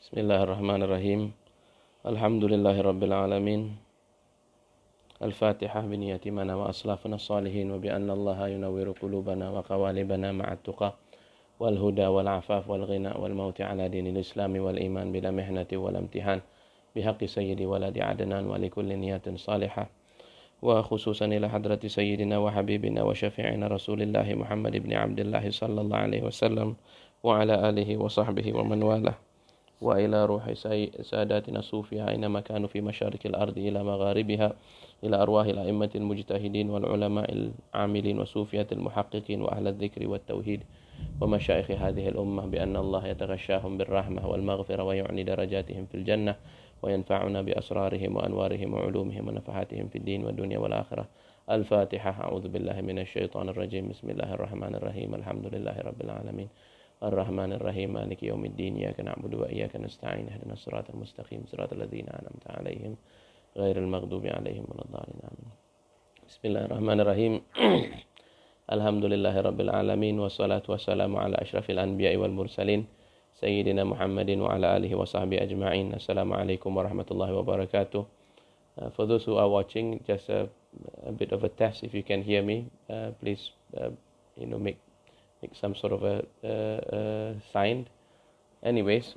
Bismillahirrahmanirrahim. Alhamdulillahi Rabbil Alamin. Al-Fatihah biniyatimana wa aslafuna salihin wa bi'anna allaha yunawwiru qulubana wa qawalibana ma'at tuqa wal huda wal afaf wal ghina wal mauti ala dinil islami wal iman bila mihnati wal imtihan bihaqqi sayyidi waladi adnan wa likulli niyatin salihah wa khususan ila hadrati sayyidina wa habibina wa syafi'ina rasulillahi Muhammad ibn Abdillahi sallallahu alaihi wasallam wa ala alihi wa sahbihi wa man walah wa ila ruhi sadatina sufiya aynama kanu fi masyarikil ardi ila magharibiha ila arwahil a'immatil mujtahidin wal ulama'il amilin wa sufiyatil muhaqqiqin wa ahli dzikri wat tauhid wa masyayikh hadhihi al ummah bi anna Allah yataghashshahum bir rahmah wal maghfirah wa yu'li darajatihim fil jannah wa yanfa'una bi asrarihim wa anwarihim wa ulumihim wa nafahatihim fid din wad dunya wal akhirah. Al-Fatihah. A'udzu billahi minasy syaithanir rajim. Bismillahirrahmanirrahim. Alhamdulillahi rabbil alamin. Ar-Rahmanir-Rahim. Maliki yaumiddin. Iyyaka na'budu wa iyyaka nasta'in. Ihdinas siratal mustaqim. Siratal ladzina an'amta 'alaihim ghairil maghdubi 'alaihim waladdallin. Amin. Bismillahirrahmanirrahim. Alhamdulillahi rabbil alamin wassalatu wassalamu ala asyrafil anbiya'i wal mursalin sayyidina Muhammadin wa ala alihi wa sahbihi ajma'in. Assalamualaikum warahmatullahi wabarakatuh. For those who are watching, just a bit of a test. If you can hear me, please make some sort of a sign. Anyways,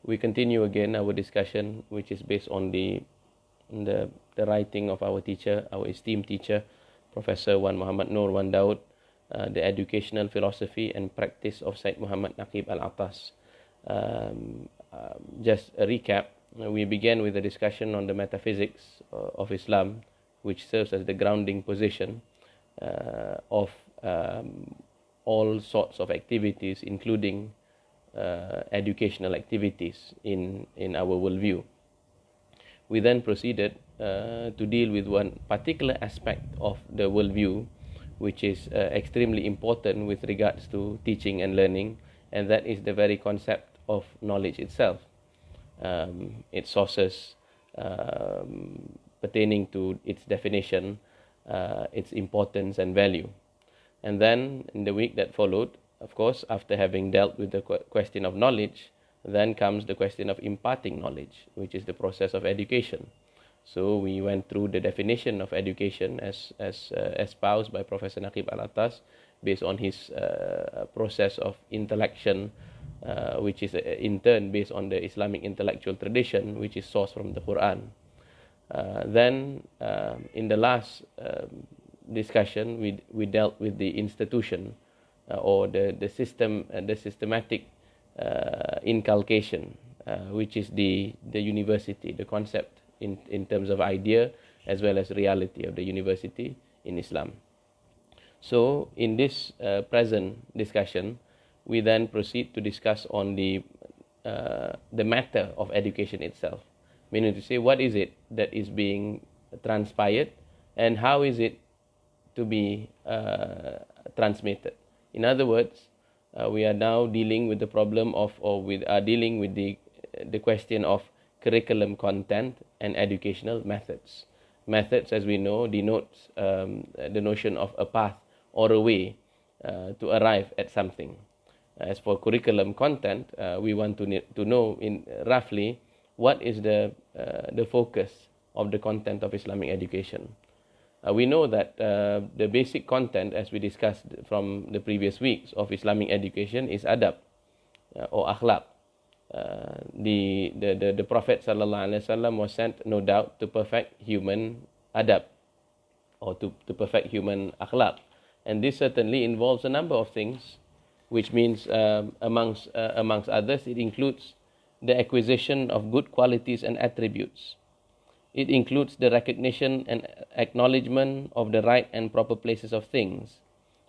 we continue again our discussion, which is based on the writing of our teacher, our esteemed teacher, Professor Wan Muhammad Nur Wan Daud, the educational philosophy and practice of Syed Muhammad Naqib Al-Attas. Just a recap, we began with a discussion on the metaphysics of Islam, which serves as the grounding position of all sorts of activities, including educational activities in our worldview. We then proceeded to deal with one particular aspect of the worldview, which is extremely important with regards to teaching and learning, and that is the very concept of knowledge itself, its sources, pertaining to its definition, its importance and value. And then in the week that followed, of course, after having dealt with the question of knowledge, then comes the question of imparting knowledge, which is the process of education. So we went through the definition of education as espoused by Professor Naqib Al-Attas based on his process of intellection, which is in turn based on the Islamic intellectual tradition, which is sourced from the Quran. Then in the last discussion, we dealt with the institution or the systematic inculcation, which is the university, the concept in terms of idea as well as reality of the university in Islam. So in this present discussion, we then proceed to discuss on the matter of education itself, meaning to say what is it that is being transpired and how is it to be transmitted. In other words, we are now dealing with the problem of, or we are dealing with the question of curriculum content and educational methods. Methods, as we know, denotes the notion of a path or a way to arrive at something. As for curriculum content, we want to know in roughly what is the focus of the content of Islamic education. We know that the basic content, as we discussed from the previous weeks, of Islamic education is adab or akhlaq. The Prophet ﷺ was sent, no doubt, to perfect human adab or to perfect human akhlaq, and this certainly involves a number of things, which means amongst others, it includes the acquisition of good qualities and attributes. It includes the recognition and acknowledgement of the right and proper places of things.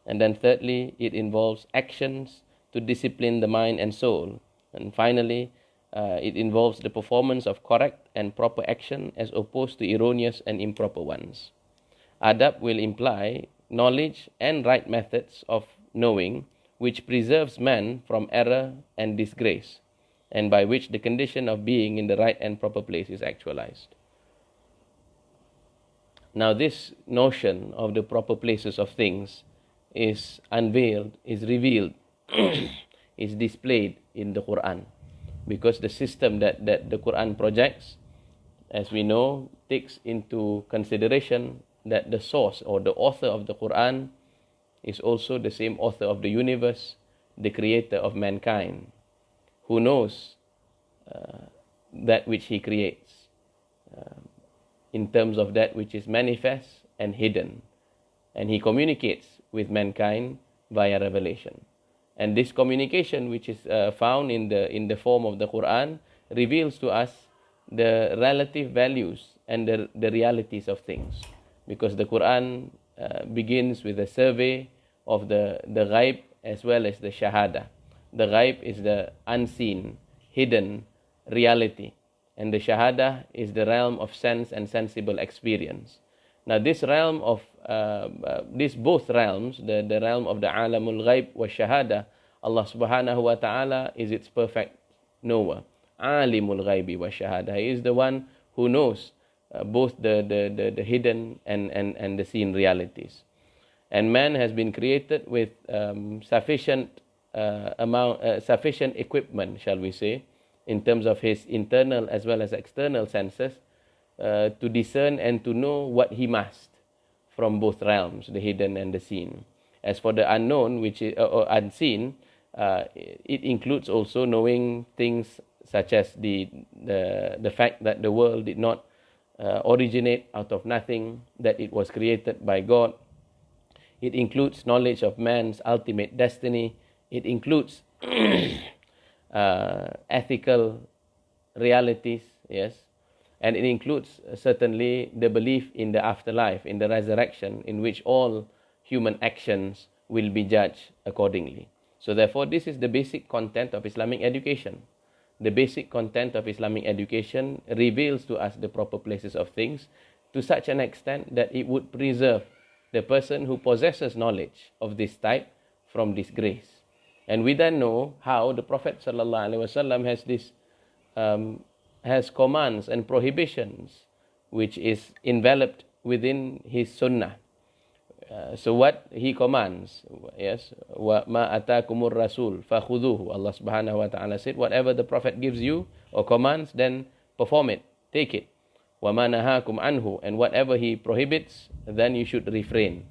And then thirdly, it involves actions to discipline the mind and soul. And finally, it involves the performance of correct and proper action as opposed to erroneous and improper ones. Adab will imply knowledge and right methods of knowing, which preserves man from error and disgrace, and by which the condition of being in the right and proper place is actualized. Now this notion of the proper places of things is unveiled, is revealed, is displayed in the Quran. because the system that the Quran projects, as we know, takes into consideration that the source or the author of the Quran is also the same author of the universe, the creator of mankind, who knows that which he creates in terms of that which is manifest and hidden. And he communicates with mankind via revelation. And this communication, which is found in the form of the Quran, reveals to us the relative values and the realities of things. Because the Quran begins with a survey of the ghaib as well as the shahada. The ghaib is the unseen, hidden reality. And the shahada is the realm of sense and sensible experience. Now this realm of, these both realms, the realm of the alamul ghaib wa shahada, Allah subhanahu wa ta'ala is its perfect knower. Alimul ghaibi wa shahada. He is the one who knows both the hidden and the seen realities. And man has been created with sufficient equipment, shall we say, in terms of his internal as well as external senses, to discern and to know what he must from both realms, the hidden and the seen. As for the unknown, which is or unseen, it includes also knowing things such as the fact that the world did not originate out of nothing, that it was created by God. It includes knowledge of man's ultimate destiny. It includes ethical realities, yes, and it includes certainly the belief in the afterlife, in the resurrection, in which all human actions will be judged accordingly. So therefore, this is the basic content of Islamic education. The basic content of Islamic education reveals to us the proper places of things to such an extent that it would preserve the person who possesses knowledge of this type from disgrace. And we then know how the Prophet ﷺ has this has commands and prohibitions which is enveloped within his sunnah. So what he commands, yes, wa ma atakumur rasul fakhuduhu. Allah subhanahu wa ta'ala said, whatever the Prophet gives you or commands, then perform it, take it. Wa ma nahakum anhu, and whatever he prohibits, then you should refrain.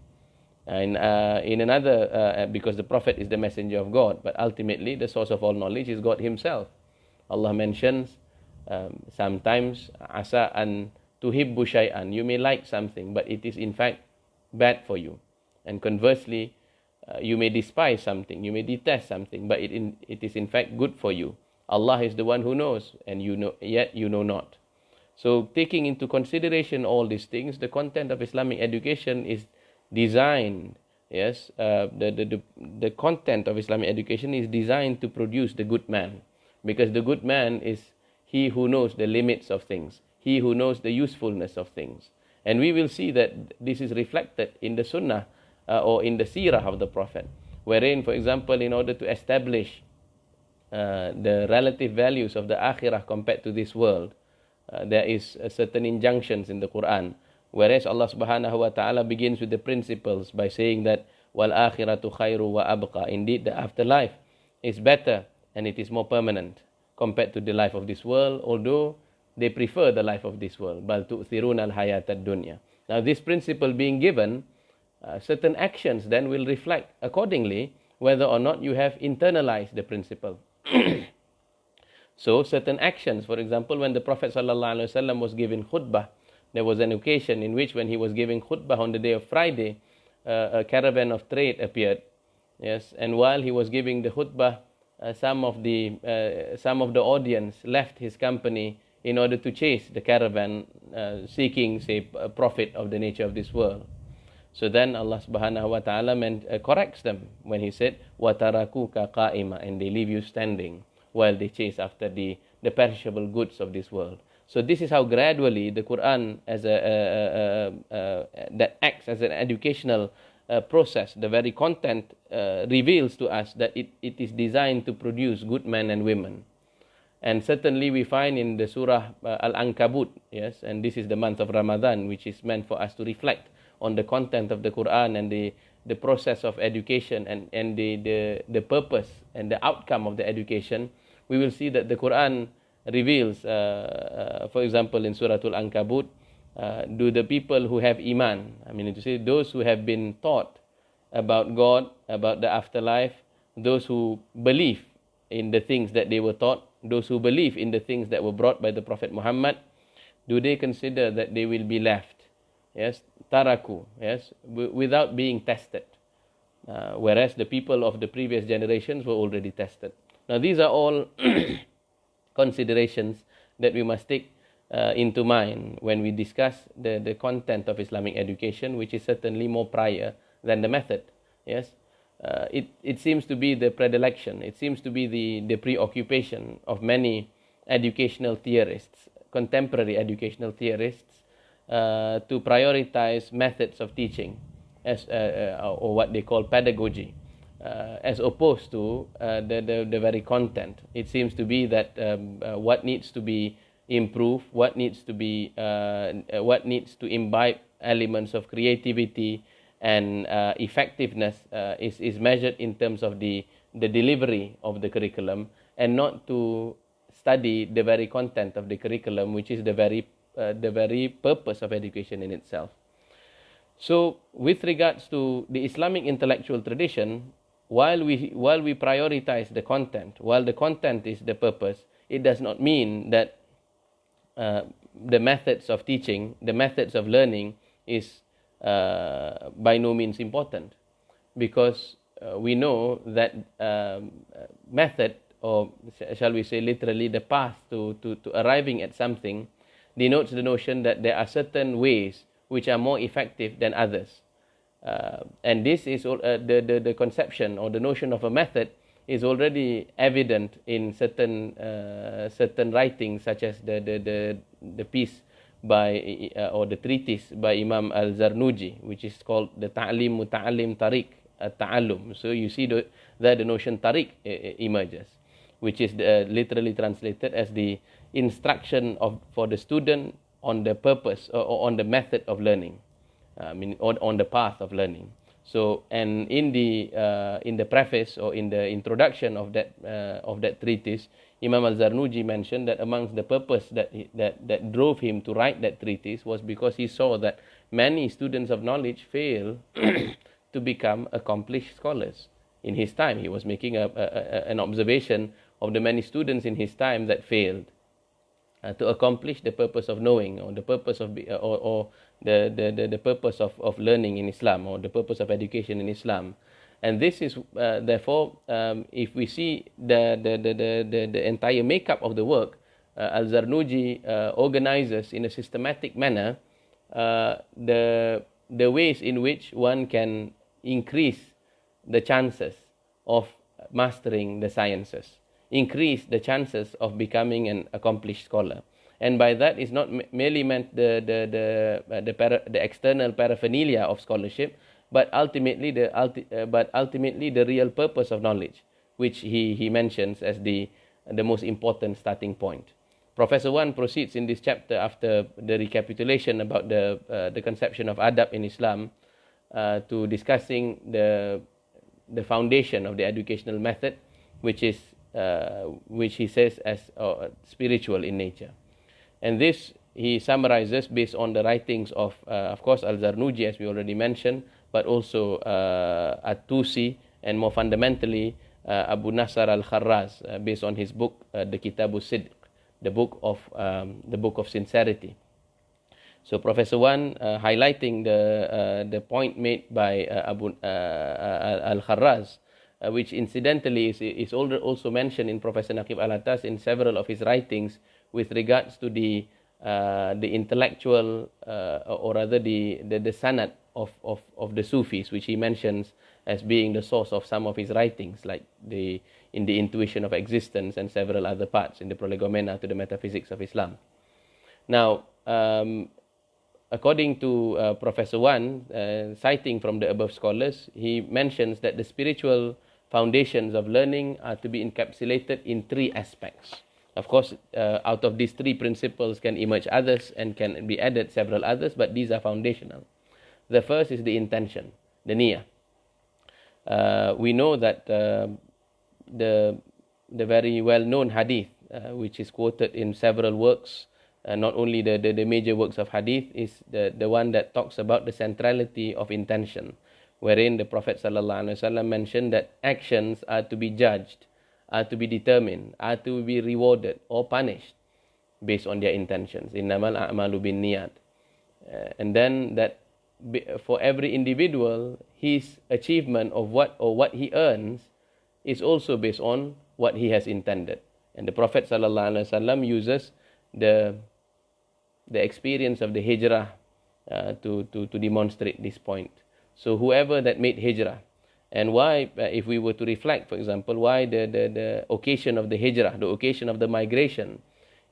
And in another, because the Prophet is the messenger of God, but ultimately the source of all knowledge is God himself. Allah mentions sometimes, asa an tuhibbu shay'an, you may like something, but it is in fact bad for you. And conversely, you may despise something, you may detest something, but it is in fact good for you. Allah is the one who knows, and you know, yet you know not. So taking into consideration all these things, the content of Islamic education is designed, yes, the content of Islamic education is designed to produce the good man. Because the good man is he who knows the limits of things, he who knows the usefulness of things. And we will see that this is reflected in the sunnah or in the seerah of the Prophet, wherein, for example, in order to establish the relative values of the akhirah compared to this world, there is certain injunctions in the Quran, whereas Allah subhanahu wa ta'ala begins with the principles by saying that wal akhiratu khairu wa abqa. Indeed, the afterlife is better and it is more permanent compared to the life of this world, although they prefer the life of this world. Bal tu'thiruna al-hayat ad-dunya. Now this principle being given, certain actions then will reflect accordingly whether or not you have internalized the principle. So certain actions, for example, when the Prophet ﷺ was giving khutbah, there was an occasion in which when he was giving khutbah on the day of Friday, a caravan of trade appeared. Yes, and while he was giving the khutbah, some of the audience left his company in order to chase the caravan, seeking, say, a profit of the nature of this world. So then Allah subhanahu wa ta'ala corrects them when he said, وَتَرَكُوكَ قَائِمًا, and they leave you standing while they chase after the perishable goods of this world. So this is how gradually the Quran, as that acts as an educational process, the very content reveals to us that it is designed to produce good men and women. And certainly we find in the surah Al-Ankabut, yes, and this is the month of Ramadan, which is meant for us to reflect on the content of the Quran and the process of education and the purpose and the outcome of the education. we will see that the Quran reveals, for example, in Surah Al-Ankabut, do the people who have iman, I mean to say those who have been taught about God, about the afterlife, those who believe in the things that they were taught, those who believe in the things that were brought by the Prophet Muhammad, do they consider that they will be left, yes, taraku, yes, without being tested, whereas the people of the previous generations were already tested. Now these are all considerations that we must take into mind when we discuss the content of Islamic education, which is certainly more prior than the method. Yes, it seems to be the predilection, it seems to be the preoccupation of many educational theorists, contemporary educational theorists, to prioritize methods of teaching as or what they call pedagogy, as opposed to the very content. It seems to be that what needs to be improved, what needs to imbibe elements of creativity and effectiveness is measured in terms of the delivery of the curriculum, and not to study the very content of the curriculum, which is the very purpose of education in itself. So, with regards to the Islamic intellectual tradition, while we prioritize the content, while the content is the purpose, it does not mean that the methods of teaching, the methods of learning is by no means important, because we know that method, or shall we say literally the path to arriving at something, denotes the notion that there are certain ways which are more effective than others. And this is the conception or the notion of a method is already evident in certain writings, such as the piece by or the treatise by Imam Al-Zarnuji, which is called the Ta'lim Muta'allim Tariq At-Ta'allum. So you see there the notion Tariq emerges, which is literally translated as the instruction for the student on the purpose or on the method of learning, I mean on the path of learning. So, and in the preface or in the introduction of that treatise, Imam Al-Zarnuji mentioned that amongst the purpose that drove him to write that treatise was because he saw that many students of knowledge fail to become accomplished scholars. In his time, he was making an observation of the many students in his time that failed to accomplish the purpose of knowing, or the purpose of the purpose of learning in Islam, or the purpose of education in Islam. And this is therefore, if we see the entire makeup of the work, Al-Zarnuji organizes in a systematic manner the ways in which one can increase the chances of mastering the sciences, increase the chances of becoming an accomplished scholar. And by that is not merely meant the external paraphernalia of scholarship, but ultimately the real purpose of knowledge, which he mentions as the most important starting point. Professor Wan proceeds in this chapter, after the recapitulation about the conception of adab in Islam, to discussing the foundation of the educational method, which he says as spiritual in nature. And this he summarizes based on the writings of course, Al-Zarnuji, as we already mentioned, but also At-Tusi, and more fundamentally Abu Nasr Al-Kharraz, based on his book, the Kitabu Sidq, the book of sincerity. So Professor Wan, highlighting the point made by Abu Al-Kharraz, which incidentally is also mentioned in Professor Naqib Al-Attas in several of his writings, with regards to the intellectual, or rather the sanad of the Sufis, which he mentions as being the source of some of his writings, like in the Intuition of Existence and several other parts in the Prolegomena to the Metaphysics of Islam. Now, according to Professor Wan, citing from the above scholars, he mentions that the spiritual foundations of learning are to be encapsulated in three aspects. Of course, out of these three principles can emerge others and can be added several others, but these are foundational. The first is the intention, the niyyah. We know that the the very well-known hadith, which is quoted in several works, not only the major works of hadith, is the one that talks about the centrality of intention, wherein the Prophet ﷺ mentioned that actions are to be judged, are to be determined, are to be rewarded or punished based on their intentions. Innamal a'malu bin niyat. And then that for every individual, his achievement of what he earns is also based on what he has intended. And the Prophet ﷺ uses the experience of the hijrah to demonstrate this point. So whoever that made hijrah, and why, if we were to reflect, for example, why the occasion of the hijrah, the occasion of the migration,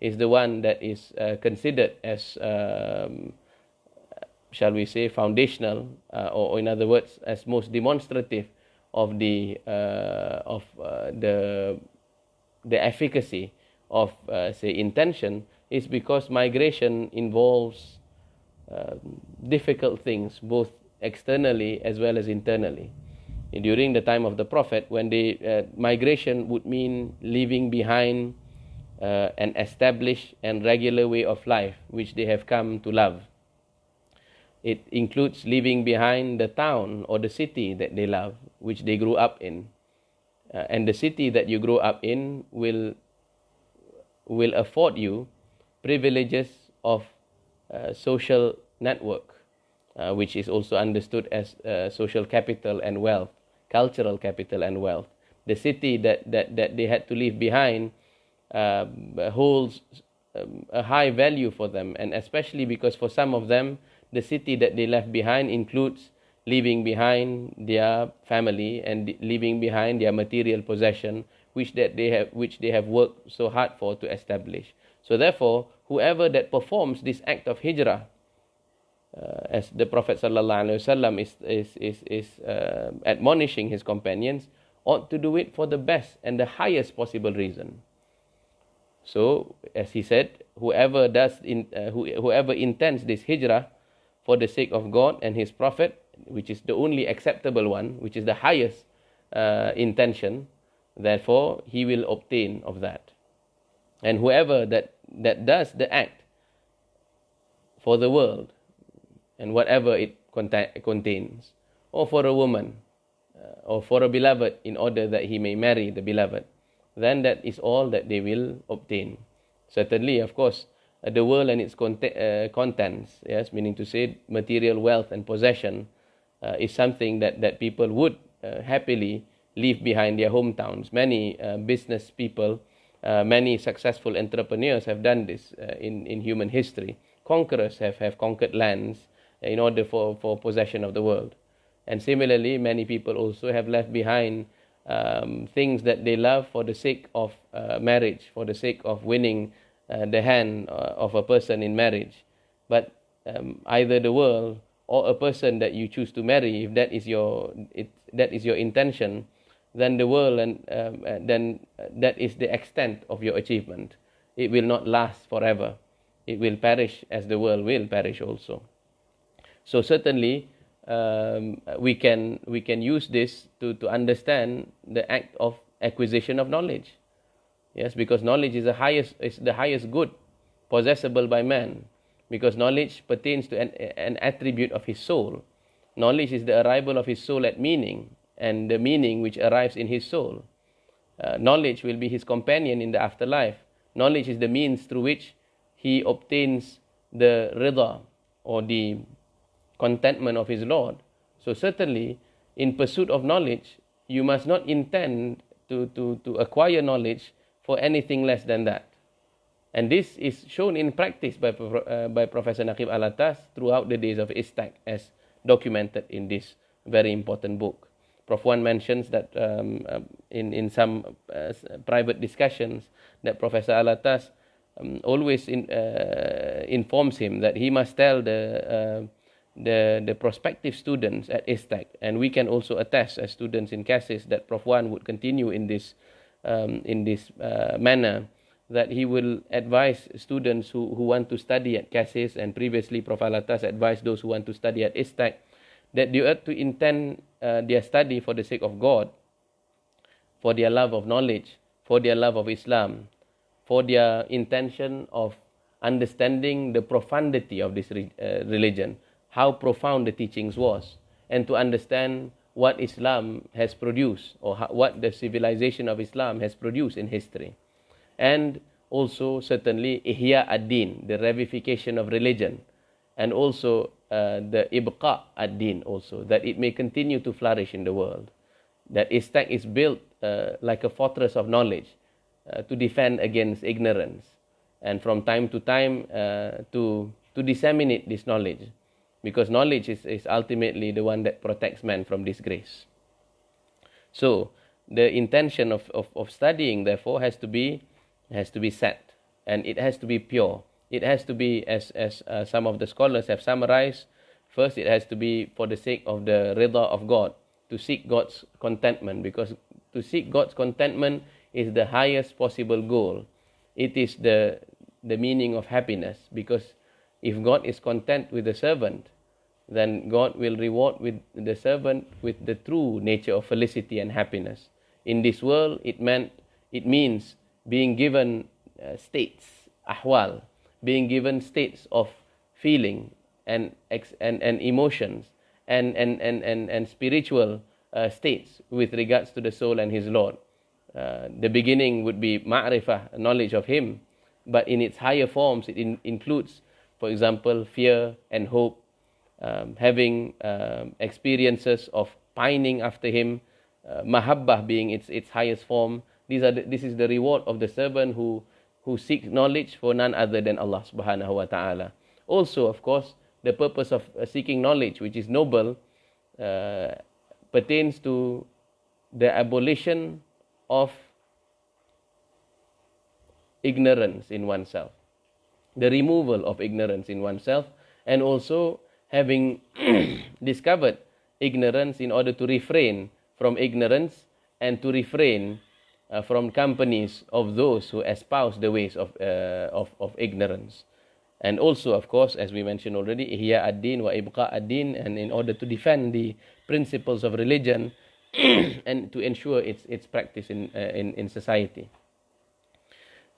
is the one that is considered as, shall we say, foundational, or in other words, as most demonstrative of the efficacy of, say, intention, is because migration involves difficult things, both externally as well as internally. During the time of the Prophet, when migration would mean leaving behind an established and regular way of life, which they have come to love. It includes leaving behind the town or the city that they love, which they grew up in. And the city that you grow up in will afford you privileges of social network, which is also understood as social capital and wealth, cultural capital and wealth. The city that they had to leave behind holds a high value for them, and especially because for some of them, the city that they left behind includes leaving behind their family and leaving behind their material possession, which they have worked so hard for to establish. So therefore, whoever that performs this act of hijrah, as the Prophet ﷺ is admonishing his companions, ought to do it for the best and the highest possible reason. So, as he said, whoever intends this hijrah for the sake of God and His Prophet, which is the only acceptable one, which is the highest intention, therefore he will obtain of that. And whoever that does the act for the world and whatever it contains, or for a woman, or for a beloved, in order that he may marry the beloved, then that is all that they will obtain. Certainly, of course, the world and its contents, yes, meaning to say material wealth and possession, is something that people would happily leave behind their hometowns. Many business people, many successful entrepreneurs have done this in human history. Conquerors have conquered lands in order for possession of the world. And similarly, many people also have left behind things that they love for the sake of marriage, for the sake of winning the hand of a person in marriage. But either the world or a person that you choose to marry, if that is your intention, then the world then that is the extent of your achievement. It will not last forever. It will perish as the world will perish also. So certainly, we can use this to understand the act of acquisition of knowledge. Yes, because knowledge is the highest good possessible by man, because knowledge pertains to an attribute of his soul. Knowledge is the arrival of his soul at meaning, and the meaning which arrives in his soul. Knowledge will be his companion in the afterlife. Knowledge is the means through which he obtains the rida, or the contentment of his Lord. So certainly, in pursuit of knowledge, you must not intend to acquire knowledge for anything less than that. And this is shown in practice by Professor Naqib Al-Attas throughout the days of Istak, as documented in this very important book. Prof. Wan mentions that in some private discussions, that Professor Al-Attas always informs him that he must tell the prospective students at Istak, and we can also attest as students in CASIS that Prof. Wan would continue in this manner, that he will advise students who want to study at CASIS, and previously Prof. Al-Attas advised those who want to study at Istak, that they ought to intend their study for the sake of God, for their love of knowledge, for their love of Islam, for their intention of understanding the profundity of this religion, how profound the teachings was, and to understand what Islam has produced, or what the civilization of Islam has produced in history. And also certainly ihya ad-din, the revivification of religion, and also the ibqa ad-din, also that it may continue to flourish in the world, that Istak is built like a fortress of knowledge to defend against ignorance, and from time to time to disseminate this knowledge, because knowledge is ultimately the one that protects man from disgrace. So the intention of studying, therefore, has to be set, and it has to be pure. It has to be, as some of the scholars have summarized, first it has to be for the sake of the rida of God, to seek God's contentment, because to seek God's contentment is the highest possible goal. It is the meaning of happiness, because if God is content with the servant, then God will reward with the servant with the true nature of felicity and happiness. In this world, it means being given states, ahwal, being given states of feeling and emotions and spiritual states with regards to the soul and his Lord. The beginning would be ma'rifah, knowledge of him, but in its higher forms it includes, for example, fear and hope, having experiences of pining after him, mahabbah being its highest form. This is the reward of the servant who seeks knowledge for none other than Allah subhanahu wa ta'ala. Also, of course, the purpose of seeking knowledge, which is noble, pertains to the abolition of ignorance in oneself, the removal of ignorance in oneself, and also having discovered ignorance, in order to refrain from ignorance and to refrain from companies of those who espouse the ways of ignorance. And also, of course, as we mentioned already, ihya ad-din wa ibqa ad-din, and in order to defend the principles of religion and to ensure its practice in society.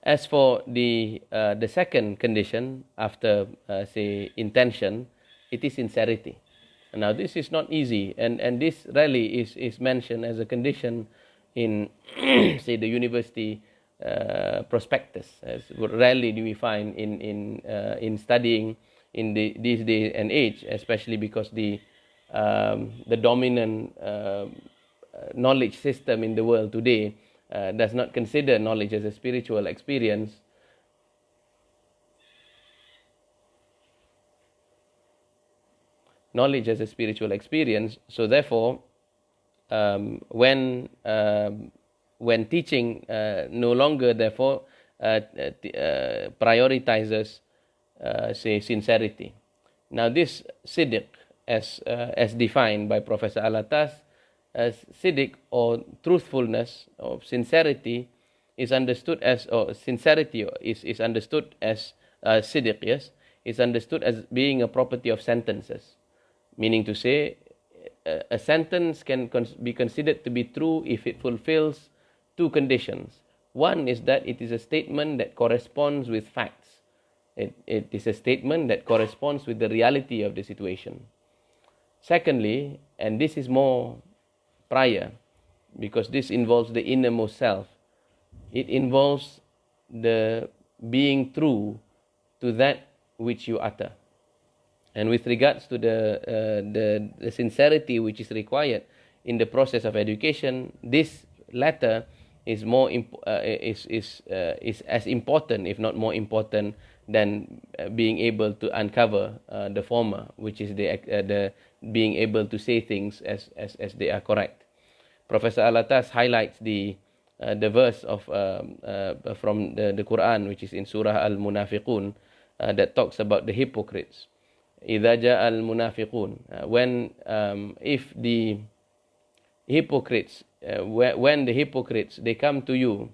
As for the second condition after say intention, it is sincerity. Now this is not easy, and this rarely is mentioned as a condition in say the university prospectus. As rarely do we find in studying in these days and age, especially because the dominant knowledge system in the world today does not consider knowledge as a spiritual experience. Knowledge as a spiritual experience. So therefore, when teaching no longer therefore prioritizes say sincerity. Now this siddiq, as defined by Professor Al-Attas, as siddiq, or truthfulness or sincerity, is understood as, or sincerity is understood as siddiq, yes, is understood as being a property of sentences. Meaning to say, a sentence can be considered to be true if it fulfills two conditions. One is that it is a statement that corresponds with facts. It is a statement that corresponds with the reality of the situation. Secondly, and this is more prior, because this involves the innermost self, it involves the being true to that which you utter. And with regards to the sincerity which is required in the process of education, this latter is more is as important, if not more important, than being able to uncover the former, which is the being able to say things as they are correct. Professor Al-Attas highlights the verse of from the Quran, which is in Surah Al-Munafiqun, that talks about the hypocrites. إِذَا جَاءَ الْمُنَافِقُونَ, when if the hypocrites, when the hypocrites, they come to you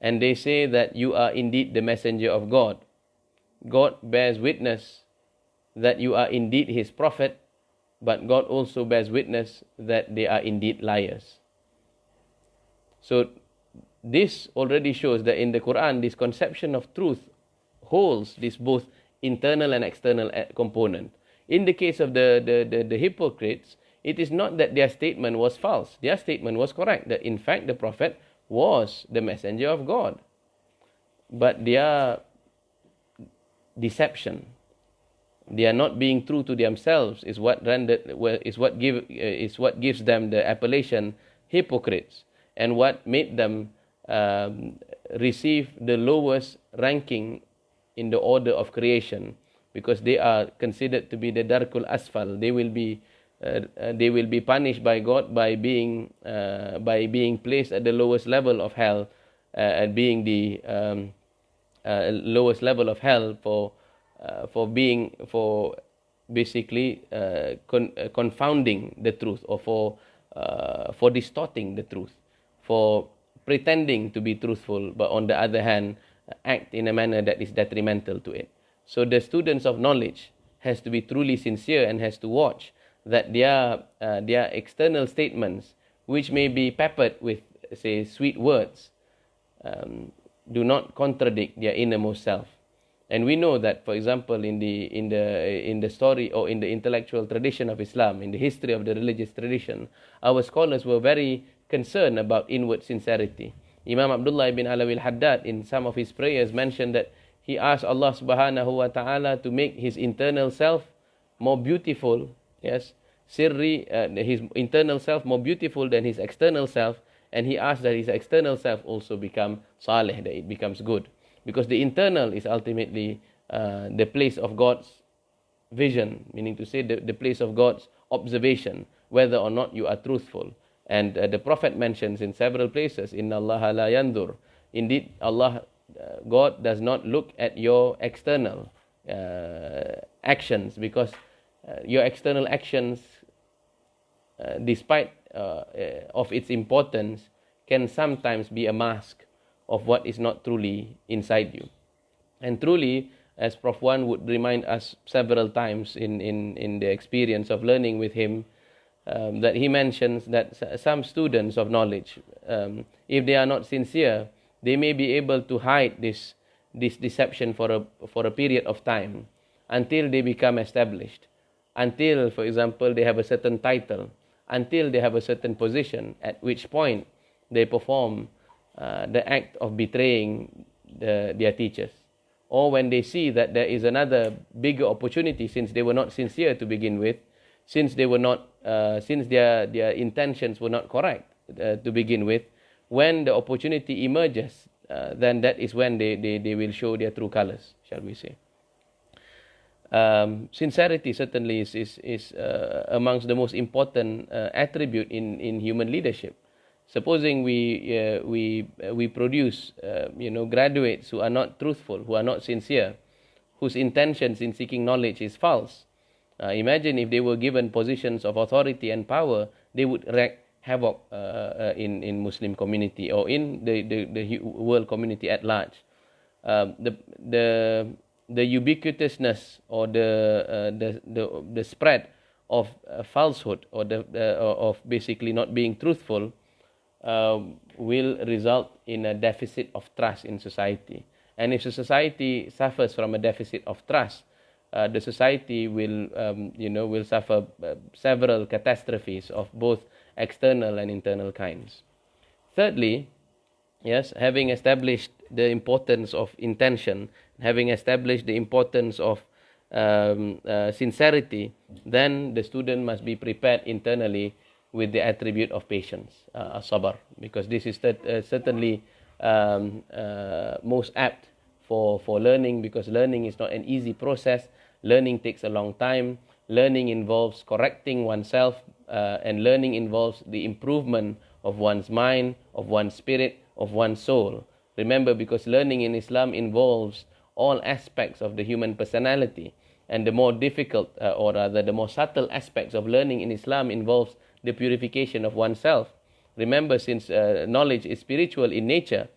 and they say that you are indeed the messenger of God, God bears witness that you are indeed his prophet, but God also bears witness that they are indeed liars. So this already shows that in the Quran, this conception of truth holds this both internal and external component. In the case of the hypocrites, it is not that their statement was false. Their statement was correct, that in fact the Prophet was the messenger of God. But their deception, they are not being true to themselves, is what gives them the appellation hypocrites, and what made them receive the lowest ranking in the order of creation, because they are considered to be the darkul asfal. They will be punished by God by being placed at the lowest level of hell, and being the lowest level of hell for basically confounding the truth, or for distorting the truth, for pretending to be truthful, but on the other hand act in a manner that is detrimental to it. So the students of knowledge has to be truly sincere and has to watch that their external statements, which may be peppered with, say, sweet words, do not contradict their innermost self. And we know that, for example, in the story, or in the intellectual tradition of Islam, in the history of the religious tradition, our scholars were very concerned about inward sincerity. Imam Abdullah ibn Alawi al-Haddad, in some of his prayers, mentioned that he asked Allah subhanahu wa ta'ala to make his internal self more beautiful, yes, sirri, his internal self more beautiful than his external self, and he asked that his external self also become salih, that it becomes good. Because the internal is ultimately the place of God's vision, meaning to say the place of God's observation, whether or not you are truthful. And the Prophet mentions in several places, Inna Allah la yandur. Indeed, God does not look at your external actions, because your external actions, despite of its importance, can sometimes be a mask of what is not truly inside you. And truly, as Prof. Wan would remind us several times in the experience of learning with him, that he mentions that some students of knowledge, if they are not sincere, they may be able to hide this deception for a period of time, until they become established, until, for example, they have a certain title, until they have a certain position, at which point they perform the act of betraying their teachers. Or when they see that there is another bigger opportunity, since they were not sincere to begin with, since their intentions were not correct to begin with, when the opportunity emerges, then that is when they will show their true colors, shall we say. Sincerity certainly is amongst the most important attribute in human leadership. Supposing we produce graduates who are not truthful, who are not sincere, whose intentions in seeking knowledge is false. Imagine if they were given positions of authority and power, they would wreak havoc in Muslim community, or in the world community at large. The ubiquitousness, or the spread of falsehood, or of basically not being truthful, will result in a deficit of trust in society. And if the society suffers from a deficit of trust, the society will suffer several catastrophes of both external and internal kinds. Thirdly, yes, having established the importance of intention, having established the importance of sincerity, then the student must be prepared internally with the attribute of patience, sabr, because this is certainly most apt for learning, because learning is not an easy process. Learning takes a long time. Learning involves correcting oneself, and learning involves the improvement of one's mind, of one's spirit, of one's soul. Remember, because learning in Islam involves all aspects of the human personality, and the more difficult, or rather the more subtle aspects of learning in Islam involves the purification of oneself. Remember, since knowledge is spiritual in nature,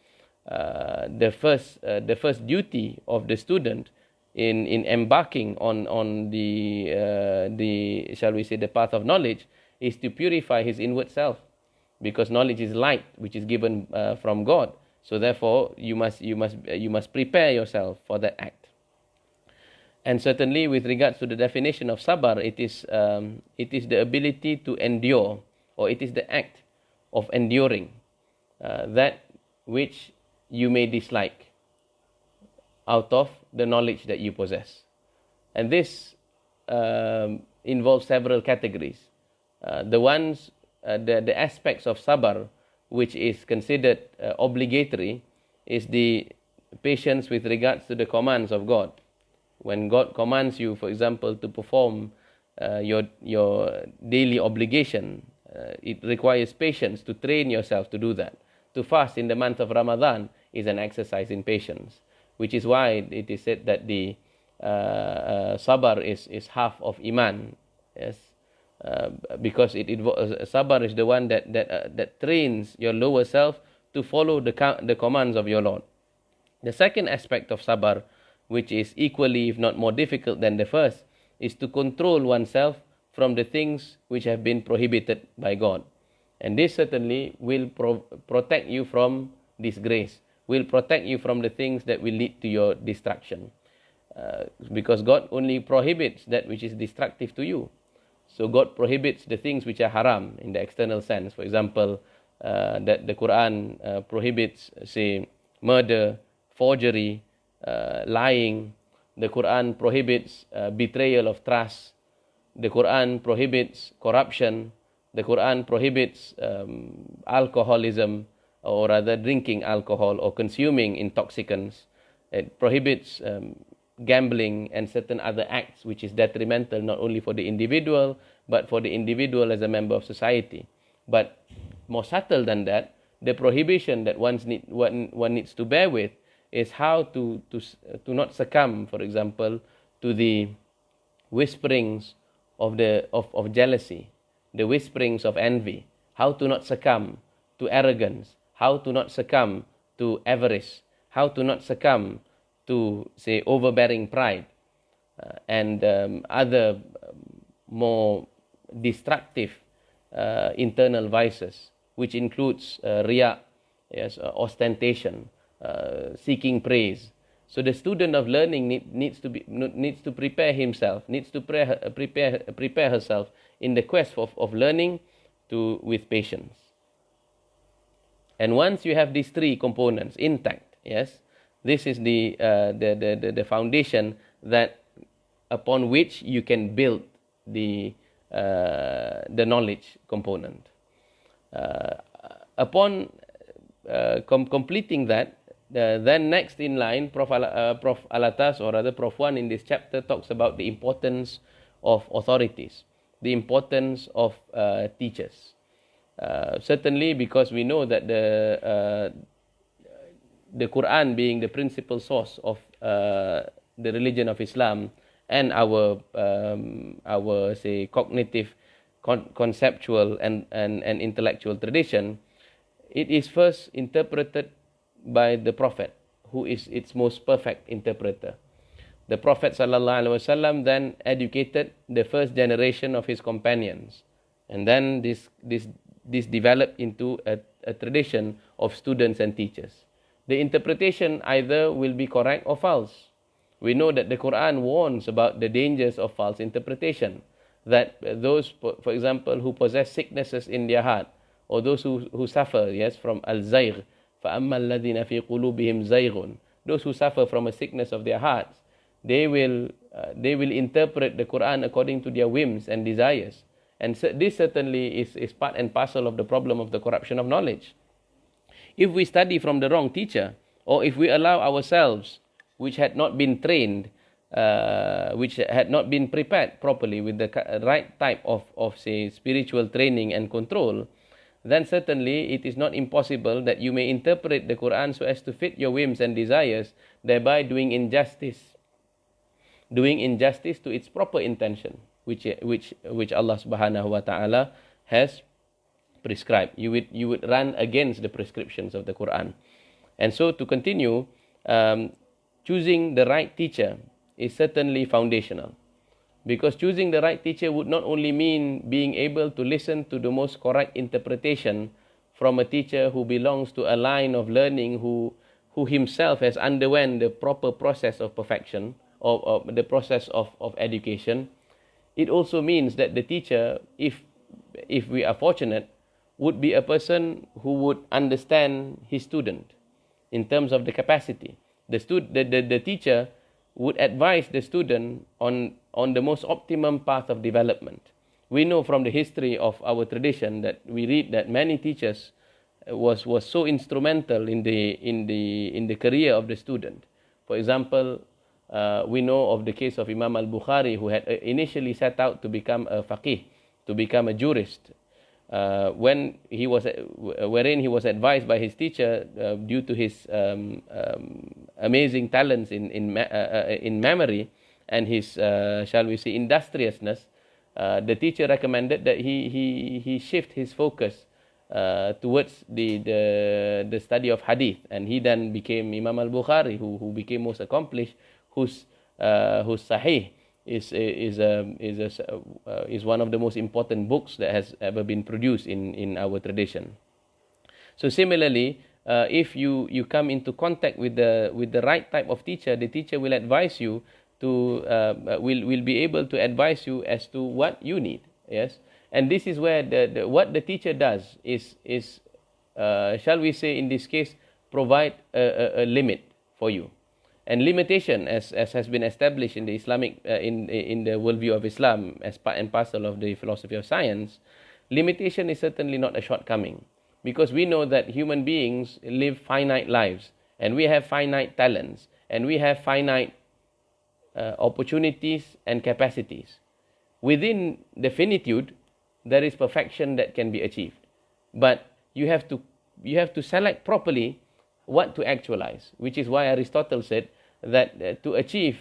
the first duty of the student in embarking on the shall we say the path of knowledge is to purify his inward self, because knowledge is light, which is given from God. So therefore, you must prepare yourself for that act. And certainly, with regards to the definition of sabar, it is the ability to endure, or it is the act of enduring that which you may dislike out of the knowledge that you possess. And this involves several categories. The aspects of sabar which is considered obligatory is the patience with regards to the commands of God. When God commands you, for example, to perform your daily obligation, it requires patience to train yourself to do that. To fast in the month of Ramadan is an exercise in patience, which is why it is said that the sabar is half of iman. Yes, because sabar is the one that trains your lower self to follow the commands of your Lord. The second aspect of sabar, which is equally, if not more difficult than the first, is to control oneself from the things which have been prohibited by God. And this certainly will protect you from disgrace, will protect you from the things that will lead to your destruction. Because God only prohibits that which is destructive to you. So God prohibits the things which are haram in the external sense. For example, that the Quran prohibits, say, murder, forgery, lying. The Quran prohibits betrayal of trust. The Quran prohibits corruption. The Quran prohibits alcoholism, or rather drinking alcohol or consuming intoxicants. It prohibits gambling and certain other acts which is detrimental not only for the individual, but for the individual as a member of society. But more subtle than that, the prohibition that one needs to bear with is how to not succumb, for example, to the whisperings of jealousy, the whisperings of envy, how to not succumb to arrogance, how to not succumb to avarice, how to not succumb to, say, overbearing pride, and other more destructive internal vices, which includes riya, yes, ostentation, seeking praise. So the student of learning needs to prepare himself, needs to prepare herself in the quest of learning with patience. And once you have these three components intact, yes, this is the foundation that upon which you can build the knowledge component. Upon completing that, then next in line, Prof. Alatas, or rather Prof. 1 in this chapter, talks about the importance of authorities, the importance of teachers. Certainly, because we know that the Quran being the principal source of the religion of Islam and our say cognitive, conceptual and intellectual tradition, it is first interpreted by the Prophet, who is its most perfect interpreter. The Prophet ﷺ then educated the first generation of his companions, and then this developed into a tradition of students and teachers. The interpretation either will be correct or false. We know that the Quran warns about the dangers of false interpretation, that those, for example, who possess sicknesses in their heart, or those who suffer, yes, from al-zayg, فَأَمَّا الَّذِينَ فِي قُلُوبِهِمْ زَيْغٌ, those who suffer from a sickness of their hearts, they will interpret the Quran according to their whims and desires. And this certainly is part and parcel of the problem of the corruption of knowledge. If we study from the wrong teacher, or if we allow ourselves, which had not been trained, which had not been prepared properly with the right type of say, spiritual training and control, then certainly it is not impossible that you may interpret the Quran so as to fit your whims and desires, thereby doing injustice to its proper intention, which Allah Subhanahu wa Taala has prescribed. You would run against the prescriptions of the Quran. And so to continue, choosing the right teacher is certainly foundational. Because choosing the right teacher would not only mean being able to listen to the most correct interpretation from a teacher who belongs to a line of learning who himself has underwent the proper process of perfection, or the process of education. It also means that the teacher, if we are fortunate, would be a person who would understand his student in terms of the capacity. The teacher would advise the student on the most optimum path of development. We know from the history of our tradition that we read that many teachers was so instrumental in the career of the student. For example, we know of the case of Imam al-Bukhari, who had initially set out to become a faqih, to become a jurist. Wherein he was advised by his teacher, due to his amazing talents in memory and his, shall we say, industriousness. The teacher recommended that he shift his focus towards the study of hadith, and he then became Imam al-Bukhari, who became most accomplished, whose Sahih is one of the most important books that has ever been produced in our tradition. So similarly, if you come into contact with the right type of teacher, the teacher will advise you to will be able to advise you as to what you need. Yes, and this is where what the teacher does is shall we say, in this case, provide a limit for you. And limitation, as has been established in the Islamic in the worldview of Islam as part and parcel of the philosophy of science, limitation is certainly not a shortcoming, because we know that human beings live finite lives, and we have finite talents, and we have finite opportunities and capacities. Within the finitude, there is perfection that can be achieved, but you have to select properly what to actualize, which is why Aristotle said that to achieve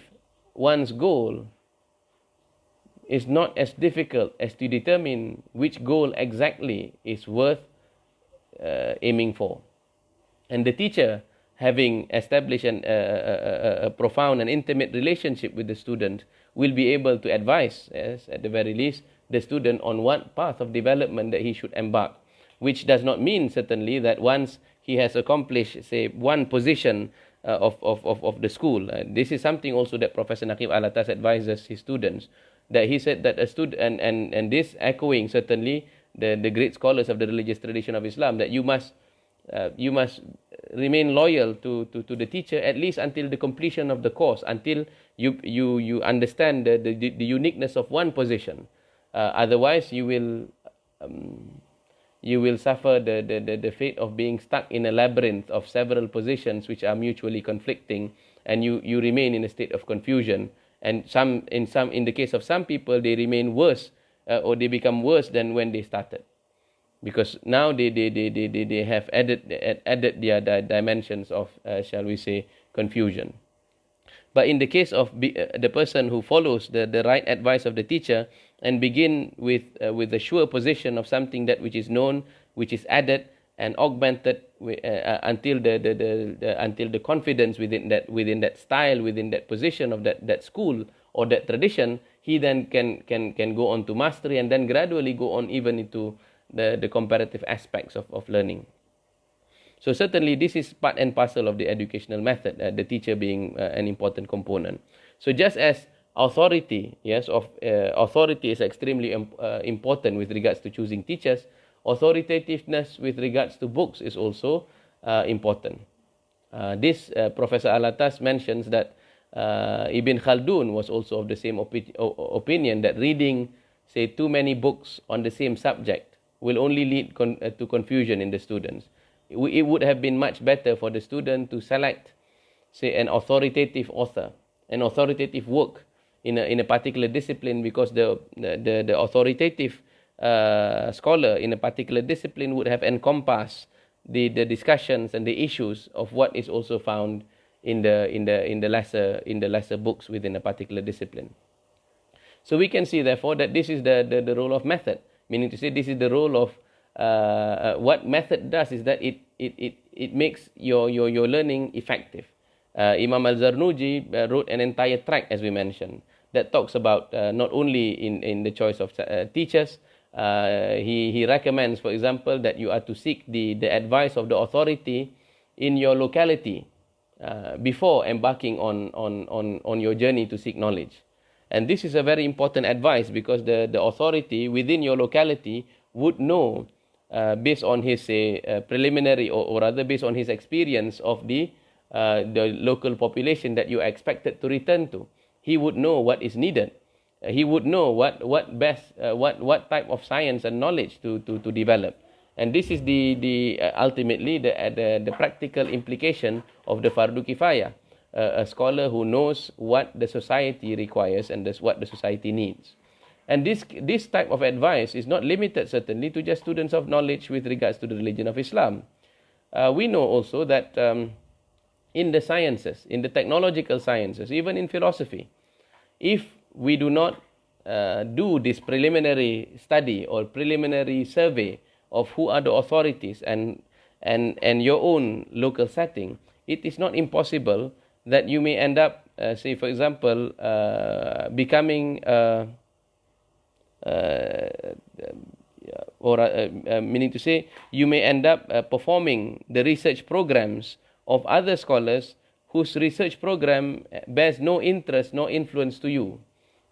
one's goal is not as difficult as to determine which goal exactly is worth aiming for. And the teacher, having established a profound and intimate relationship with the student, will be able to advise, yes, at the very least, the student on what path of development that he should embark, which does not mean certainly that once he has accomplished, say, one position of the school. This is something also that Professor Naqib Al-Attas advises his students, that he said that a student, and this echoing certainly the great scholars of the religious tradition of Islam, that you must remain loyal to the teacher at least until the completion of the course, until you understand the uniqueness of one position. Otherwise, you will suffer the fate of being stuck in a labyrinth of several positions which are mutually conflicting, and you remain in a state of confusion. And in the case of some people, they remain worse, or they become worse than when they started, because now they have added their dimensions of, shall we say, confusion. But in the case of the person who follows the right advice of the teacher and begin with the sure position of something that which is known, which is added and augmented until the confidence within that style, within that position of that school or that tradition, he then can go on to mastery, and then gradually go on even into the comparative aspects of learning. So certainly this is part and parcel of the educational method, the teacher being an important component. So just as authority, authority is extremely important with regards to choosing teachers, authoritativeness with regards to books is also important. This Professor Al-Attas mentions that Ibn Khaldun was also of the same opinion, that reading, say, too many books on the same subject will only lead to confusion in the students. It would have been much better for the student to select, say, an authoritative author, an authoritative work in a particular discipline, because the authoritative scholar in a particular discipline would have encompassed the discussions and the issues of what is also found in the lesser books within a particular discipline. So we can see, therefore, that this is the role of method, meaning to say this is the role of what method does is that it makes your learning effective. Imam al-Zarnuji wrote an entire tract, as we mentioned, that talks about not only in the choice of teachers, He recommends, for example, that you are to seek the advice of the authority in your locality before embarking on your journey to seek knowledge. And this is a very important advice, because the authority within your locality would know, based on his preliminary, or rather based on his experience of the local population that you are expected to return to. He would know what is needed. He would know what type of science and knowledge to develop. And this is the ultimately the practical implication of the fardu kifayah. A scholar who knows what the society requires and what the society needs. And this type of advice is not limited certainly to just students of knowledge with regards to the religion of Islam. We know also that in the sciences, in the technological sciences, even in philosophy, if we do not do this preliminary study or preliminary survey of who are the authorities and your own local setting, it is not impossible that you may end up, say for example, becoming meaning to say, you may end up performing the research programs of other scholars whose research program bears no interest nor influence to you.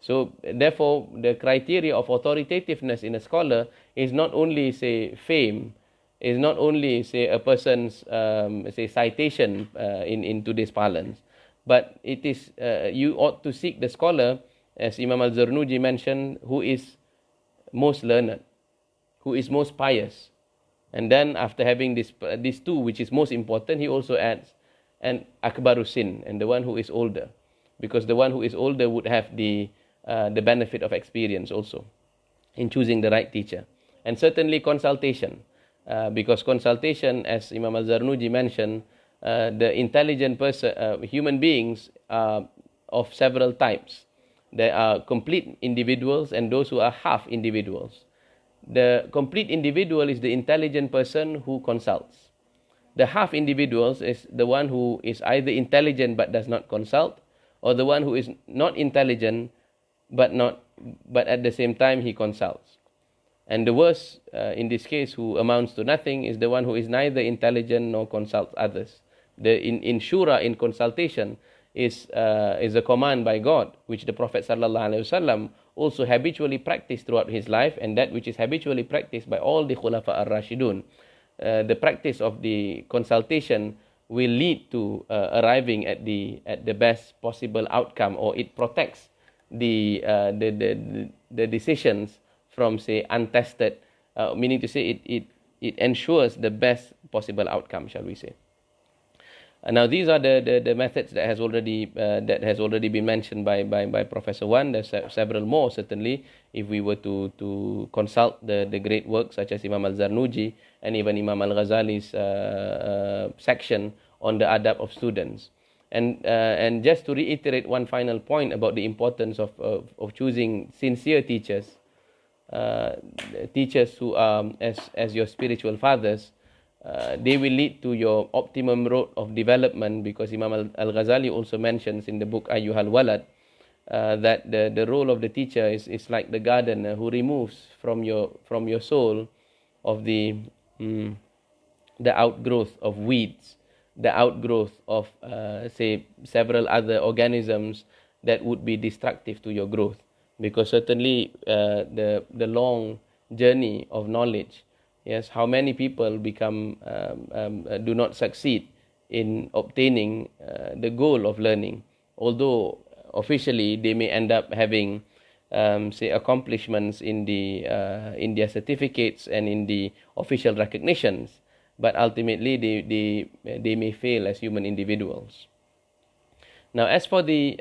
So therefore, the criteria of authoritativeness in a scholar is not only, say, fame, is not only, say, a person's say citation in today's parlance, but it is you ought to seek the scholar, as Imam al-Zarnuji mentioned, who is most learned, who is most pious. And then after having these two, which is most important, he also adds an akbarusin, and the one who is older, because the one who is older would have the benefit of experience also in choosing the right teacher. And certainly consultation, because consultation, as Imam al-Zarnuji mentioned, the intelligent person, human beings are of several types. There are complete individuals and those who are half individuals. The complete individual is the intelligent person who consults. The half individuals is the one who is either intelligent but does not consult, or the one who is not intelligent but at the same time he consults. And the worst in this case, who amounts to nothing, is the one who is neither intelligent nor consults others. In shura, in consultation, is a command by God, which the Prophet ﷺ also habitually practiced throughout his life, and that which is habitually practiced by all the Khulafa ar-Rashidun. The practice of the consultation will lead to arriving at the best possible outcome, or it protects the decisions from, say, untested, meaning to say it ensures the best possible outcome, shall we say. Now these are the methods that has already been mentioned by Professor Wan. There's several more certainly, if we were to consult the great works such as Imam al-Zarnuji and even Imam al-Ghazali's section on the adab of students. And just to reiterate one final point about the importance of choosing sincere teachers, teachers who are as your spiritual fathers. They will lead to your optimum road of development, because Imam al-Ghazali also mentions in the book Ayyuhal Walad that the role of the teacher is like the gardener who removes from your soul of the outgrowth of weeds, the outgrowth of say several other organisms that would be destructive to your growth. Because certainly the long journey of knowledge, yes, how many people do not succeed in obtaining the goal of learning, although officially they may end up having say accomplishments in their certificates and in the official recognitions, but ultimately they may fail as human individuals. Now, as for the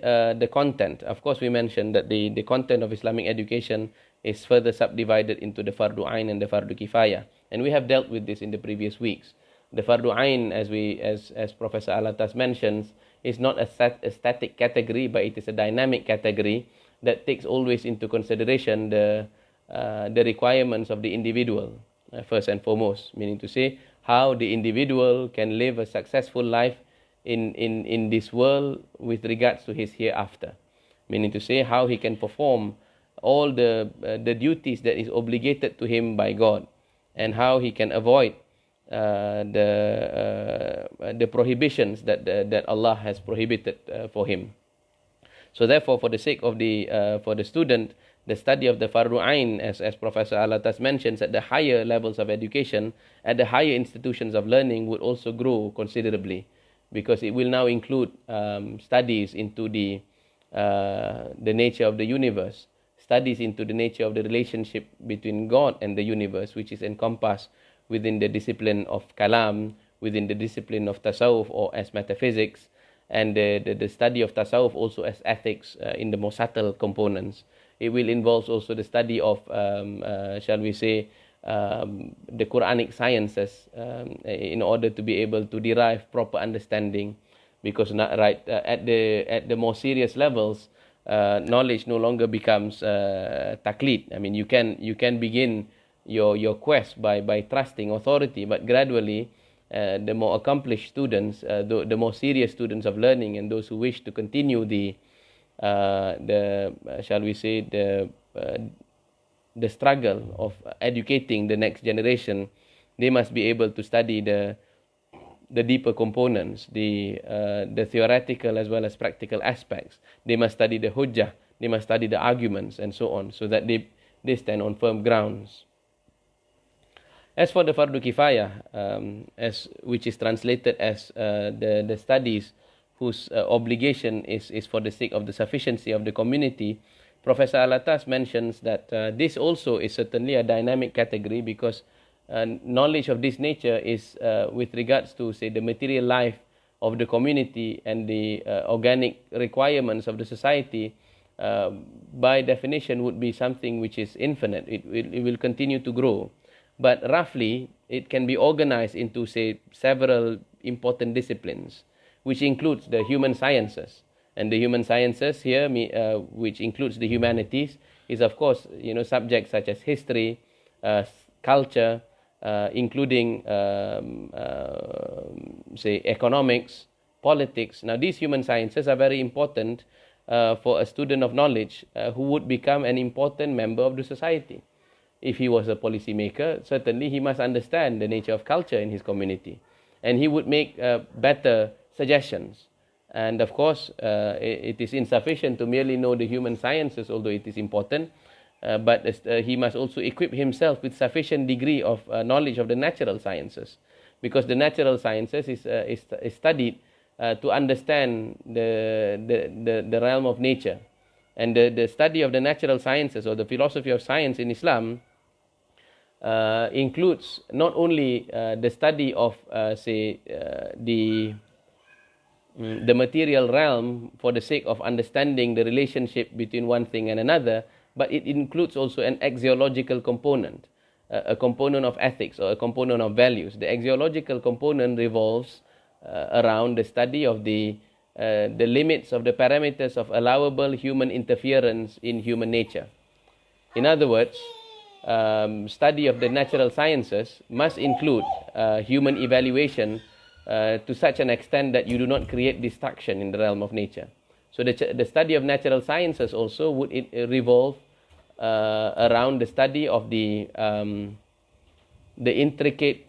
content, of course, we mentioned that the content of Islamic education is further subdivided into the fardu ain and the fardu kifayah, and we have dealt with this in the previous weeks. The fardu ain, as Professor Al-Attas mentions, is not a static category, but it is a dynamic category that takes always into consideration the requirements of the individual, first and foremost, meaning to say how the individual can live a successful life in this world with regards to his hereafter, meaning to say how he can perform all the duties that is obligated to him by God, and how he can avoid the prohibitions that Allah has prohibited for him. So therefore, for the sake of for the student, the study of the Fardu Ain, as Professor Al-Attas mentions, at the higher levels of education, at the higher institutions of learning, would also grow considerably, because it will now include studies into the nature of the universe, studies into the nature of the relationship between God and the universe, which is encompassed within the discipline of Kalam, within the discipline of Tasawwuf, or as metaphysics, and the study of Tasawwuf also as ethics in the more subtle components. It will involve also the study of, shall we say, the Quranic sciences in order to be able to derive proper understanding, because at the more serious levels, knowledge no longer becomes taqlid. I mean, you can begin your quest by trusting authority, but gradually the more accomplished students, the more serious students of learning, and those who wish to continue shall we say, the struggle of educating the next generation, they must be able to study the deeper components, the theoretical as well as practical aspects. They must study the hujjah, they must study the arguments, and so on, so that they stand on firm grounds. As for the Fardu Kifayah, which is translated as the studies whose obligation is for the sake of the sufficiency of the community, Professor Al-Attas mentions that this also is certainly a dynamic category, because knowledge of this nature is with regards to, say, the material life of the community and the organic requirements of the society, by definition would be something which is infinite. It will continue to grow. But roughly, it can be organized into, say, several important disciplines, which includes the human sciences. And the human sciences here, which includes the humanities, is of course, subjects such as history, culture, including, say, economics, politics. Now, these human sciences are very important for a student of knowledge who would become an important member of the society. If he was a policymaker, certainly he must understand the nature of culture in his community, and he would make better suggestions. And of course, it is insufficient to merely know the human sciences, although it is important, but he must also equip himself with sufficient degree of knowledge of the natural sciences, because the natural sciences is studied to understand the realm of nature. And the study of the natural sciences, or the philosophy of science in Islam, includes not only the study of, say, the material realm for the sake of understanding the relationship between one thing and another, but it includes also an axiological component, a component of ethics, or a component of values. The axiological component revolves around the study of the limits of the parameters of allowable human interference in human nature. In other words, study of the natural sciences must include human evaluation to such an extent that you do not create destruction in the realm of nature. So the study of natural sciences also would revolve around the study of the intricate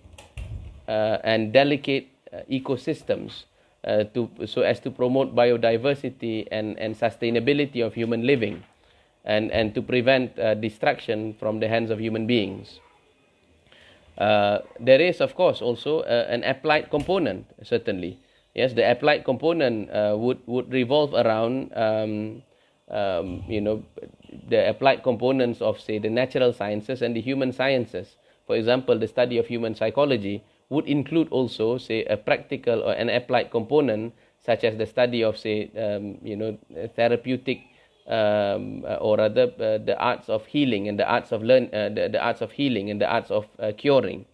and delicate ecosystems, so as to promote biodiversity and sustainability of human living, and to prevent destruction from the hands of human beings. There is, of course, also an applied component, certainly. Yes, the applied component would revolve around, the applied components of, say, the natural sciences and the human sciences. For example, the study of human psychology would include also, say, a practical or an applied component, such as the study of, say, therapeutic, or rather the arts of healing and the arts of the arts of healing and the arts of curing.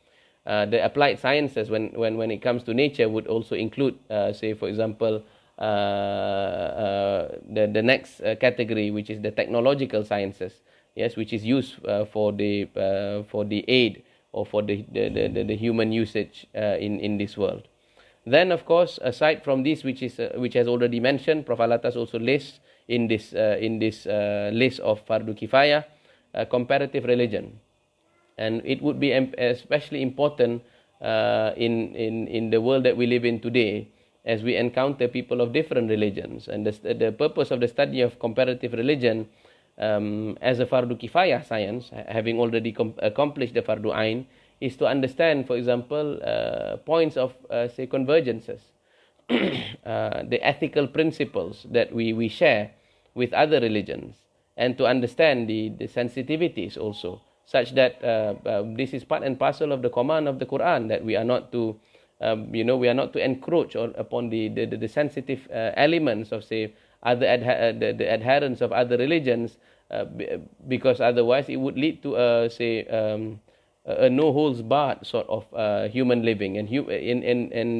The applied sciences, when it comes to nature, would also include, say, for example, the next category, which is the technological sciences, yes, which is used for the aid or for the human usage in this world. Then, of course, aside from this, which has already mentioned, Prof. Alatas also lists in this list of fardu kifayah, comparative religion, and it would be especially important in the world that we live in today, as we encounter people of different religions. And the purpose of the study of comparative religion as a fardu kifayah science, having already accomplished the fardu ain, is to understand, for example, points of, say, convergences, the ethical principles that we share with other religions, and to understand the sensitivities also, such that this is part and parcel of the command of the Quran, that we are not to, we are not to encroach upon the sensitive elements of, say, the adherents of other religions, because otherwise it would lead to a no holds barred sort of human living, and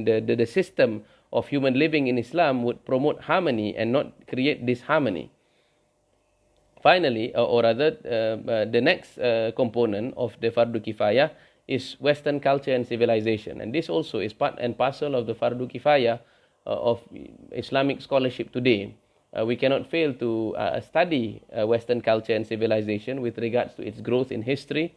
the system of human living in Islam would promote harmony and not create disharmony. Finally, or rather, the next component of the fardu kifayah is Western culture and civilization, and this also is part and parcel of the fardu kifayah of Islamic scholarship today. We cannot fail to study Western culture and civilization with regards to its growth in history,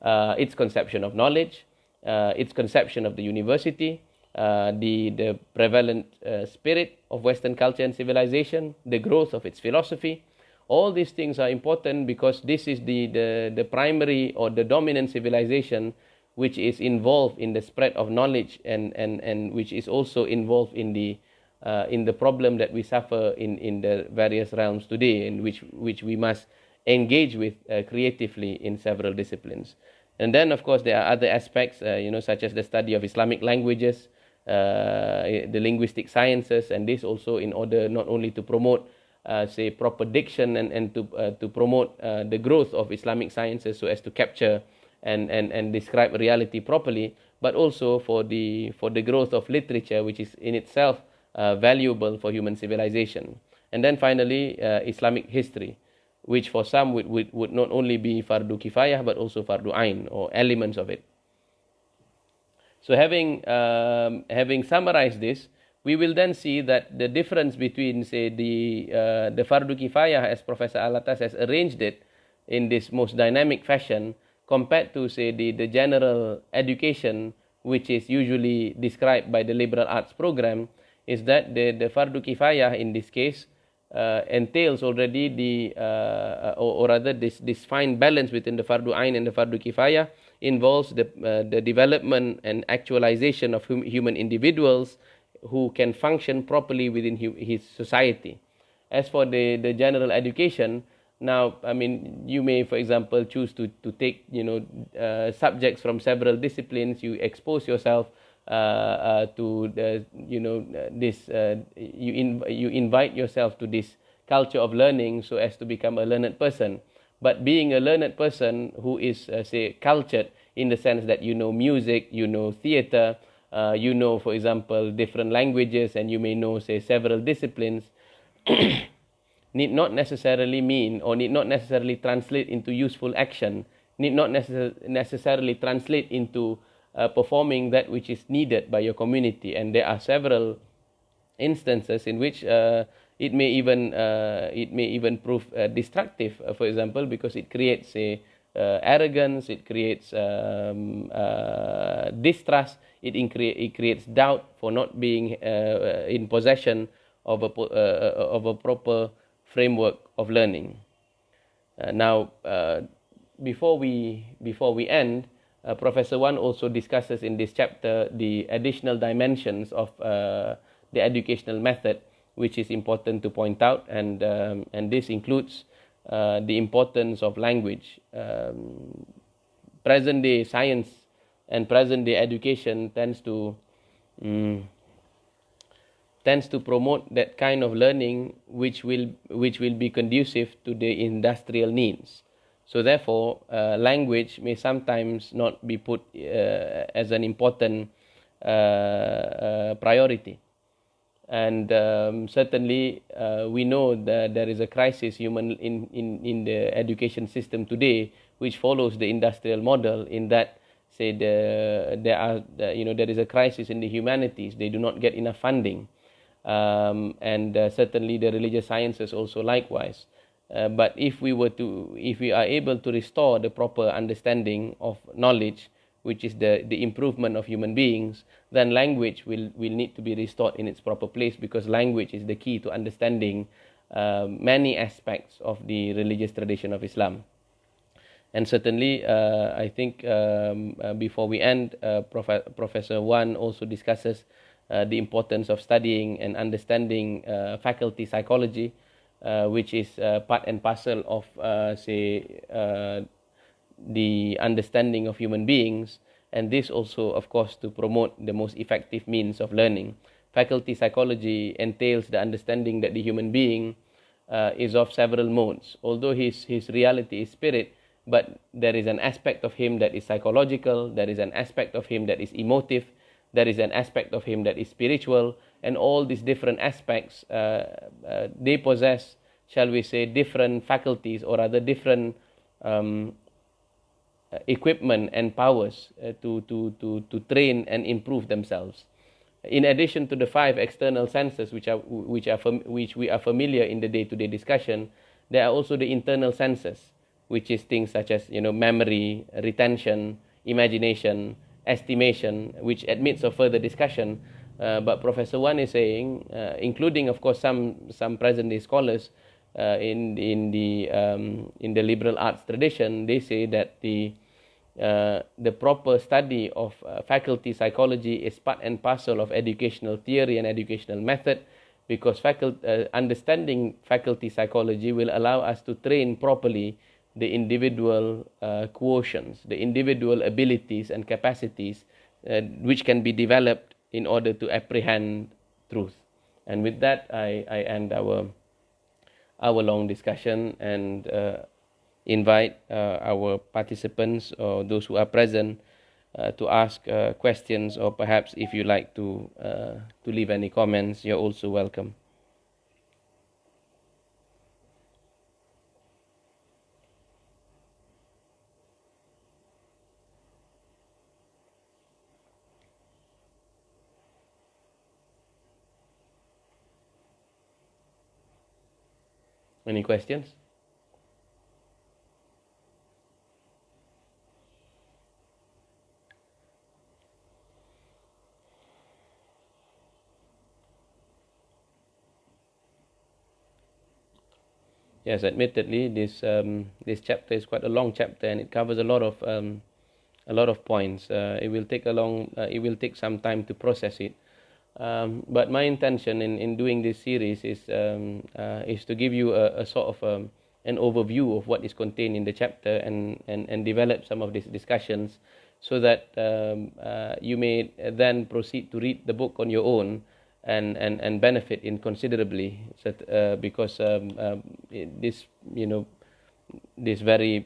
its conception of knowledge, its conception of the university, the prevalent spirit of Western culture and civilization, the growth of its philosophy. All these things are important because this is the primary or the dominant civilization which is involved in the spread of knowledge, and which is also involved in the problem that we suffer in the various realms today, and which we must engage with creatively in several disciplines. And then, of course, there are other aspects, such as the study of Islamic languages, the linguistic sciences, and this also in order not only to promote, say, proper diction and to promote the growth of Islamic sciences so as to capture and describe reality properly, but also for the growth of literature, which is in itself valuable for human civilization. And then finally, Islamic history, which for some would not only be fardu kifayah but also fardu ain, or elements of it. So having summarized this, we will then see that the difference between, say, the fardu kifayah as Professor Alatas has arranged it in this most dynamic fashion, compared to, say, the general education, which is usually described by the liberal arts program, is that the fardu kifayah in this case entails already or rather this fine balance between the fardu ain and the fardu kifayah involves the development and actualization of human individuals who can function properly within his society. As for the general education, now, I mean, you may, for example, choose to take subjects from several disciplines. You expose yourself to you invite yourself to this culture of learning so as to become a learned person. But being a learned person who is, say, cultured in the sense that you know music, you know theater, for example, different languages, and you may know, say, several disciplines, need not necessarily mean, or need not necessarily translate into useful action, need not necessarily translate into performing that which is needed by your community. And there are several instances in which it may even prove destructive, for example, because it creates, say, arrogance, it creates distrust, it creates doubt for not being in possession of a proper framework of learning. Now, before we end, Professor Wan also discusses in this chapter the additional dimensions of the educational method, which is important to point out, and this includes the importance of language. Present-day science and present-day education tends to promote that kind of learning which will be conducive to the industrial needs. So therefore, language may sometimes not be put as an important priority. And certainly, we know that there is a crisis in the education system today, which follows the industrial model, in that, say there is a crisis in the humanities. They do not get enough funding, and certainly the religious sciences also likewise. But if we are able to restore the proper understanding of knowledge, which is the improvement of human beings, then language will need to be restored in its proper place, because language is the key to understanding many aspects of the religious tradition of Islam. And certainly, I think before we end, Professor Wan also discusses the importance of studying and understanding faculty psychology, which is part and parcel of, the understanding of human beings, and this also, of course, to promote the most effective means of learning. Faculty psychology entails the understanding that the human being is of several modes. Although his reality is spirit, but there is an aspect of him that is psychological, there is an aspect of him that is emotive, there is an aspect of him that is spiritual, and all these different aspects, they possess, shall we say, different faculties, or rather different equipment and powers to train and improve themselves. In addition to the 5 external senses which we are familiar in the day-to-day discussion, there are also the internal senses, which is things such as memory, retention, imagination, estimation, which admits of further discussion. But Professor Wan is saying, including of course some present-day scholars in the liberal arts tradition, they say that the proper study of faculty psychology is part and parcel of educational theory and educational method, because understanding faculty psychology will allow us to train properly the individual quotients, the individual abilities and capacities which can be developed in order to apprehend truth. And with that, I end our long discussion and invite our participants or those who are present to ask questions, or perhaps if you like to leave any comments, you're also welcome. Any questions? Yes, admittedly, this chapter is quite a long chapter, and it covers a lot of points. It will take some time to process it. But my intention in doing this series is to give you a sort of an overview of what is contained in the chapter, and develop some of these discussions, so that you may then proceed to read the book on your own and benefit considerably, because this very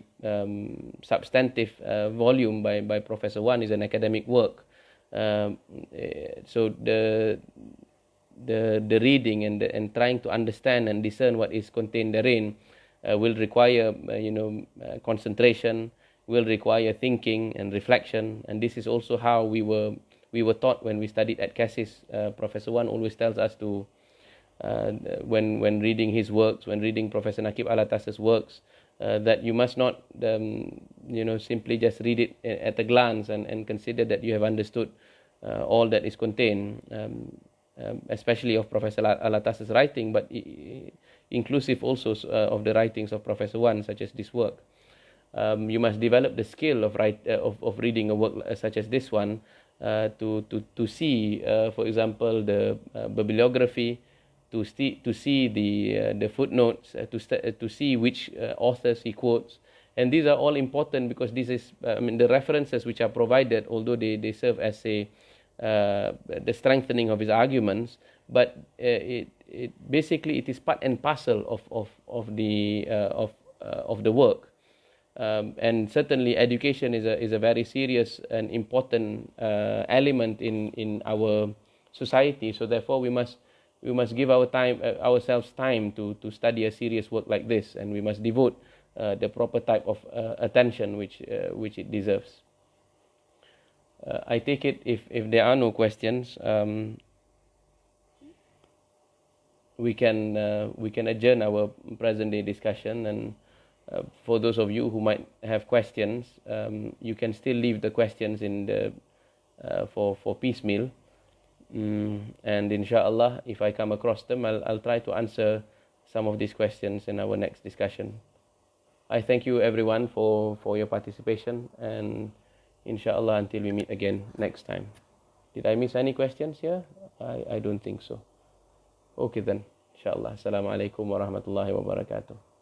substantive volume by Professor Wan is an academic work. So the reading and trying to understand and discern what is contained therein will require concentration, will require thinking and reflection, and this is also how we were taught when we studied at Cassis. Professor Wan always tells us to when reading his works, when reading Professor Nakib Al-Attas's works, that you must not simply just read it at a glance and consider that you have understood all that is contained, especially of Professor Al-Attas's writing, but inclusive also of the writings of Professor Wan, such as this work. You must develop the skill of reading a work such as this one, to see, for example, the bibliography, to see the footnotes, to see which authors he quotes. And these are all important, because this is, the references which are provided, although they serve as the strengthening of his arguments, but it basically it is part and parcel of the work. And certainly education is a very serious and important element in our society. So therefore we must give ourselves time to study a serious work like this, and we must devote the proper type of attention which it deserves. I take it if there are no questions, we can adjourn our present day discussion. And for those of you who might have questions, you can still leave the questions in the for piecemeal. And inshallah, if I come across them, I'll try to answer some of these questions in our next discussion. I thank you everyone for your participation, and inshallah until we meet again next time. Did I miss any questions here? I don't think so. Okay then, inshallah. Assalamu alaikum warahmatullahi wabarakatuh.